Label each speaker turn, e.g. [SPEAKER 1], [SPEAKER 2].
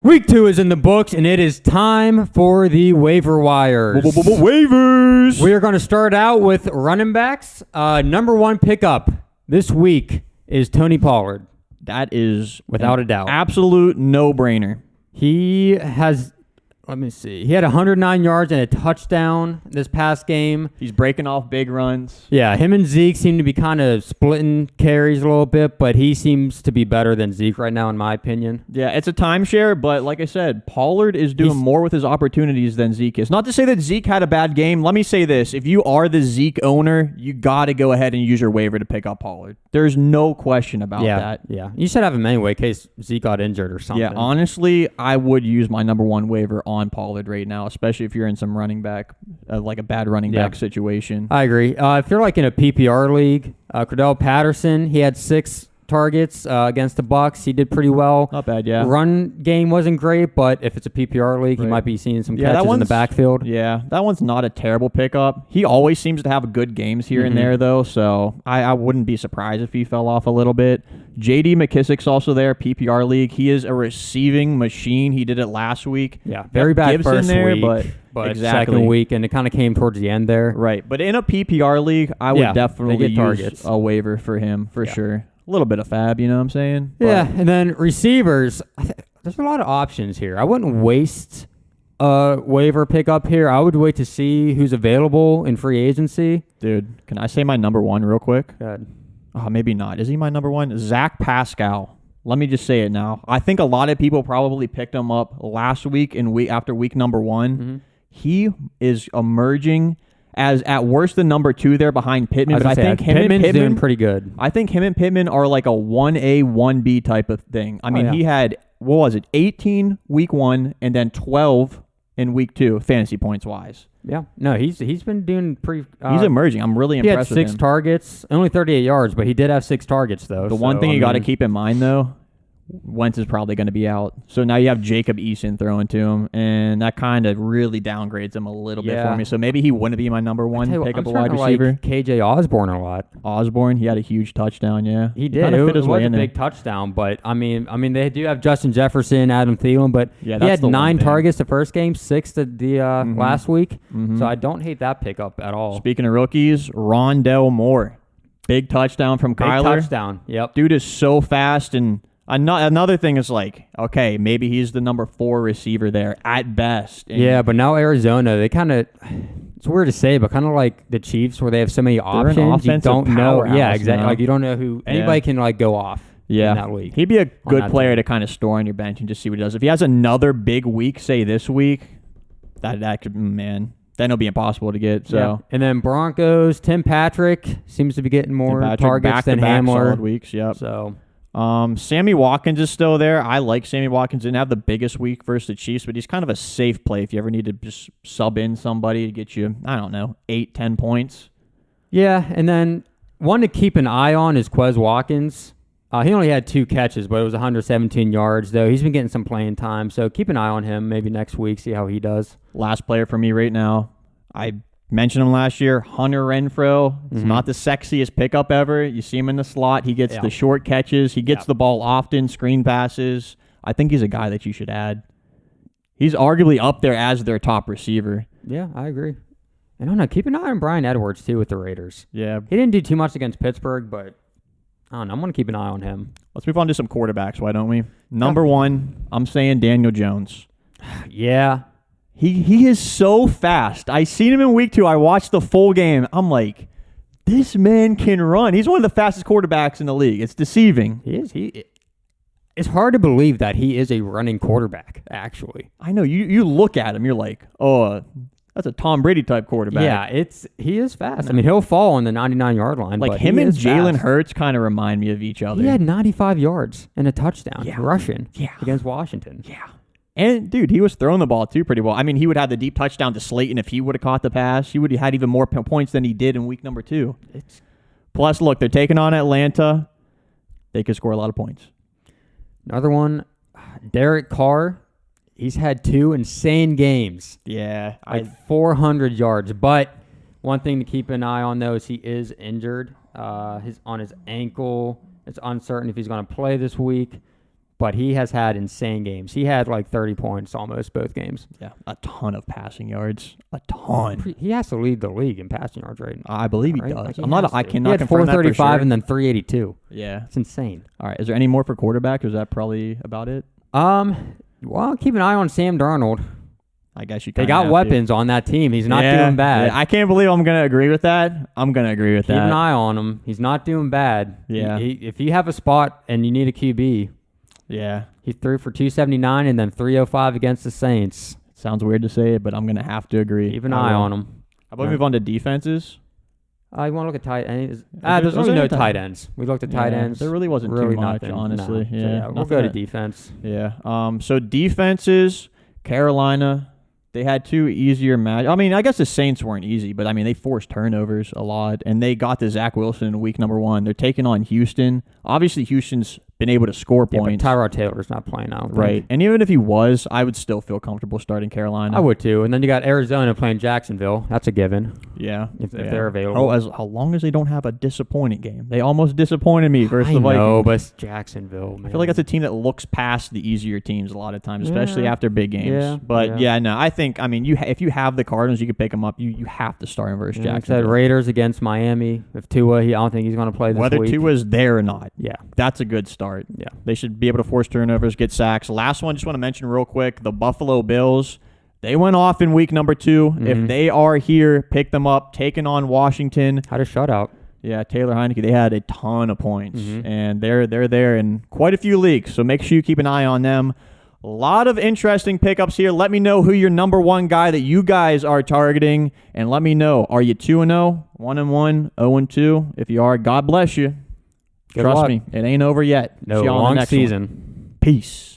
[SPEAKER 1] Week 2 is in the books, and it is time for the waiver wires.
[SPEAKER 2] Waivers.
[SPEAKER 1] We are going to start out with running backs. Number 1 pickup this week is Tony Pollard.
[SPEAKER 2] That is
[SPEAKER 1] without a doubt.
[SPEAKER 2] Absolute no-brainer.
[SPEAKER 1] He has, let me see, he had 109 yards and a touchdown this past game.
[SPEAKER 2] He's breaking off big runs.
[SPEAKER 1] Yeah, him and Zeke seem to be kind of splitting carries a little bit, but he seems to be better than Zeke right now, in my opinion.
[SPEAKER 2] Yeah, it's a timeshare, but like I said, Pollard is doing more with his opportunities than Zeke is. Not to say that Zeke had a bad game. Let me say this. If you are the Zeke owner, you got to go ahead and use your waiver to pick up Pollard. There's no question about that.
[SPEAKER 1] Yeah, you should have him anyway in case Zeke got injured or something.
[SPEAKER 2] Yeah, honestly, I would use my number 1 waiver on Pollard right now, especially if you're in some running back, like a bad running back situation.
[SPEAKER 1] I agree. If you're like in a PPR league, Cordell Patterson, he had 6 targets against the Bucs. He did pretty well.
[SPEAKER 2] Not bad, yeah.
[SPEAKER 1] Run game wasn't great, but if it's a PPR league, he might be seeing some catches in the backfield.
[SPEAKER 2] Yeah, that one's not a terrible pickup. He always seems to have good games here and there, though, so I wouldn't be surprised if he fell off a little bit. J.D. McKissick's also there, PPR league. He is a receiving machine. He did it last week.
[SPEAKER 1] Yeah, very bad
[SPEAKER 2] Gibson
[SPEAKER 1] first
[SPEAKER 2] there,
[SPEAKER 1] week, but
[SPEAKER 2] exactly.
[SPEAKER 1] Second week, and it kind of came towards the end there.
[SPEAKER 2] Right, but in a PPR league, I would definitely use a waiver for him, for sure. A little bit of fab, you know what I'm saying?
[SPEAKER 1] Yeah, and then receivers, there's a lot of options here. I wouldn't waste a waiver pickup here. I would wait to see who's available in free agency.
[SPEAKER 2] Dude, can I say my number 1 real quick?
[SPEAKER 1] Go ahead.
[SPEAKER 2] Oh, maybe not. Is he my number 1? Zach Pascal. Let me just say it now. I think a lot of people probably picked him up last week and after week number 1.
[SPEAKER 1] Mm-hmm.
[SPEAKER 2] He is emerging as at worst the number 2 there behind Pittman.
[SPEAKER 1] I think Pittman's doing pretty good.
[SPEAKER 2] I think him and Pittman are like a 1A, 1B type of thing. I mean, he had, 18 week 1 and then 12 in week 2, fantasy points wise.
[SPEAKER 1] Yeah. No, he's been doing pretty...
[SPEAKER 2] he's emerging. I'm really impressed with him.
[SPEAKER 1] He had 6 targets, only 38 yards, but he did have 6 targets, though.
[SPEAKER 2] The one thing you got to keep in mind, though, Wentz is probably going to be out. So now you have Jacob Eason throwing to him, and that kind of really downgrades him a little bit for me. So maybe he wouldn't be my number 1 pick up a wide receiver.
[SPEAKER 1] Like KJ Osborne a lot.
[SPEAKER 2] Osborne, he had a huge touchdown, yeah.
[SPEAKER 1] He did. It was a big touchdown, but I mean, they do have Justin Jefferson, Adam Thielen, but he had 9 targets the first game, 6 the last week. So I don't hate that pickup at all.
[SPEAKER 2] Speaking of rookies, Rondell Moore. Big touchdown from Kyler.
[SPEAKER 1] Big touchdown, yep.
[SPEAKER 2] Dude is so fast, and another thing is like, okay, maybe he's the number 4 receiver there at best.
[SPEAKER 1] And but now Arizona, they kind of, it's weird to say, but kind of like the Chiefs where they have so many options, you don't know. Yeah, exactly. Like you don't know who, anybody can like go off in that league.
[SPEAKER 2] He'd be a good player to kind of store on your bench and just see what he does. If he has another big week, say this week, that could, man, then it'll be impossible to get. So
[SPEAKER 1] And then Broncos, Tim Patrick seems to be getting more targets than Hamler.
[SPEAKER 2] Solid weeks, yep.
[SPEAKER 1] So...
[SPEAKER 2] Sammy Watkins is still there. I like Sammy Watkins. Didn't have the biggest week versus the Chiefs, but he's kind of a safe play if you ever need to just sub in somebody to get you, 8-10 points.
[SPEAKER 1] Yeah, and then one to keep an eye on is Quez Watkins. He only had 2 catches, but it was 117 yards, though. He's been getting some playing time, so keep an eye on him maybe next week, see how he does.
[SPEAKER 2] Last player for me right now. I mentioned him last year, Hunter Renfro. It's not the sexiest pickup ever. You see him in the slot. He gets the short catches. He gets the ball often, screen passes. I think he's a guy that you should add. He's arguably up there as their top receiver.
[SPEAKER 1] Yeah, I agree. I don't know. Keep an eye on Brian Edwards, too, with the Raiders.
[SPEAKER 2] Yeah.
[SPEAKER 1] He didn't do too much against Pittsburgh, but I don't know. I'm going to keep an eye on him.
[SPEAKER 2] Let's move on to some quarterbacks, why don't we? Number 1, I'm saying Daniel Jones.
[SPEAKER 1] Yeah.
[SPEAKER 2] He is so fast. I seen him in week 2. I watched the full game. I'm like, this man can run. He's one of the fastest quarterbacks in the league. It's deceiving.
[SPEAKER 1] He is. It's hard to believe that he is a running quarterback, actually.
[SPEAKER 2] I know. You look at him, you're like, oh, that's a Tom Brady type quarterback.
[SPEAKER 1] Yeah, he is fast. I mean, he'll fall on the 99-yard line.
[SPEAKER 2] Like him and Jalen Hurts kind of remind me of each other.
[SPEAKER 1] He had 95 yards and a touchdown rushing against Washington.
[SPEAKER 2] Yeah. And, dude, he was throwing the ball, too, pretty well. I mean, he would have the deep touchdown to Slayton if he would have caught the pass. He would have had even more points than he did in week number 2. Plus, look, they're taking on Atlanta. They could score a lot of points.
[SPEAKER 1] Another one, Derek Carr. He's had 2 insane games.
[SPEAKER 2] Yeah.
[SPEAKER 1] 400 yards. But one thing to keep an eye on, though, is he is injured on his ankle. It's uncertain if he's going to play this week. but he has had insane games. He had like 30 points almost both games.
[SPEAKER 2] Yeah, a ton of passing yards. A ton.
[SPEAKER 1] He has to lead the league in passing yards right now.
[SPEAKER 2] I believe he
[SPEAKER 1] right?
[SPEAKER 2] does.
[SPEAKER 1] Like
[SPEAKER 2] I
[SPEAKER 1] he
[SPEAKER 2] cannot
[SPEAKER 1] had
[SPEAKER 2] confirm that for
[SPEAKER 1] 435
[SPEAKER 2] sure.
[SPEAKER 1] and then 382.
[SPEAKER 2] Yeah.
[SPEAKER 1] It's insane.
[SPEAKER 2] All right. Is there any more for quarterback, or is that probably about it?
[SPEAKER 1] Well, keep an eye on Sam Darnold.
[SPEAKER 2] I guess you
[SPEAKER 1] They
[SPEAKER 2] kinda
[SPEAKER 1] got
[SPEAKER 2] have
[SPEAKER 1] weapons on that team. He's not doing bad.
[SPEAKER 2] Yeah, I can't believe I'm going to agree with that. I'm going to agree with
[SPEAKER 1] Keep
[SPEAKER 2] that.
[SPEAKER 1] an eye on him. He's not doing bad.
[SPEAKER 2] Yeah.
[SPEAKER 1] If you have a spot and you need a QB,
[SPEAKER 2] Yeah.
[SPEAKER 1] he threw for 279 and then 305 against the Saints.
[SPEAKER 2] Sounds weird to say it, but I'm going to have to agree.
[SPEAKER 1] Keep an eye on him.
[SPEAKER 2] How about we move on to defenses?
[SPEAKER 1] You want to look at tight ends?
[SPEAKER 2] there-
[SPEAKER 1] There's
[SPEAKER 2] was
[SPEAKER 1] really
[SPEAKER 2] there
[SPEAKER 1] no
[SPEAKER 2] any
[SPEAKER 1] tight ends. We looked at tight ends.
[SPEAKER 2] There really wasn't
[SPEAKER 1] Really
[SPEAKER 2] too much,
[SPEAKER 1] nothing.
[SPEAKER 2] honestly.
[SPEAKER 1] No. So,
[SPEAKER 2] Yeah.
[SPEAKER 1] we'll go to defense.
[SPEAKER 2] Yeah. So defenses, Carolina, they had two easier matches. I mean, I guess the Saints weren't easy, but I mean, they forced turnovers a lot, and they got to Zach Wilson in week number 1. They're taking on Houston. Obviously, Houston's been able to score
[SPEAKER 1] Yeah,
[SPEAKER 2] points.
[SPEAKER 1] but Tyrod Taylor's not playing now.
[SPEAKER 2] Right. And even if he was, I would still feel comfortable starting Carolina.
[SPEAKER 1] I would too. And then you got Arizona playing Jacksonville. That's a given.
[SPEAKER 2] Yeah.
[SPEAKER 1] If they're available.
[SPEAKER 2] Oh, how long as they don't have a disappointing game. They almost disappointed me versus the Vikings.
[SPEAKER 1] No, but it's Jacksonville, man.
[SPEAKER 2] I feel like that's a team that looks past the easier teams a lot of times, especially
[SPEAKER 1] Yeah.
[SPEAKER 2] after big games.
[SPEAKER 1] Yeah,
[SPEAKER 2] But
[SPEAKER 1] yeah.
[SPEAKER 2] no, I think, if you have the Cardinals, you can pick them up. You have to start them versus
[SPEAKER 1] Like I said,
[SPEAKER 2] Jacksonville.
[SPEAKER 1] Raiders against Miami. If Tua, I don't think he's going to play this
[SPEAKER 2] Whether
[SPEAKER 1] week.
[SPEAKER 2] Tua's there or not,
[SPEAKER 1] Yeah.
[SPEAKER 2] that's a good start.
[SPEAKER 1] Yeah.
[SPEAKER 2] They should be able to force turnovers, get sacks. Last one, just want to mention real quick, the Buffalo Bills. They went off in week number 2.
[SPEAKER 1] Mm-hmm.
[SPEAKER 2] If they are here, pick them up, taking on Washington.
[SPEAKER 1] Had a shutout.
[SPEAKER 2] Yeah, Taylor Heineke, they had a ton of points,
[SPEAKER 1] Mm-hmm.
[SPEAKER 2] and they're there in quite a few leagues, so make sure you keep an eye on them. A lot of interesting pickups here. Let me know who your number 1 guy that you guys are targeting, and let me know, are you 2-0, 1-1, 0-2? If you are, God bless you.
[SPEAKER 1] Good
[SPEAKER 2] Trust
[SPEAKER 1] luck.
[SPEAKER 2] me, it ain't over yet.
[SPEAKER 1] No,
[SPEAKER 2] See y'all on the
[SPEAKER 1] long
[SPEAKER 2] next one.
[SPEAKER 1] season.
[SPEAKER 2] Peace.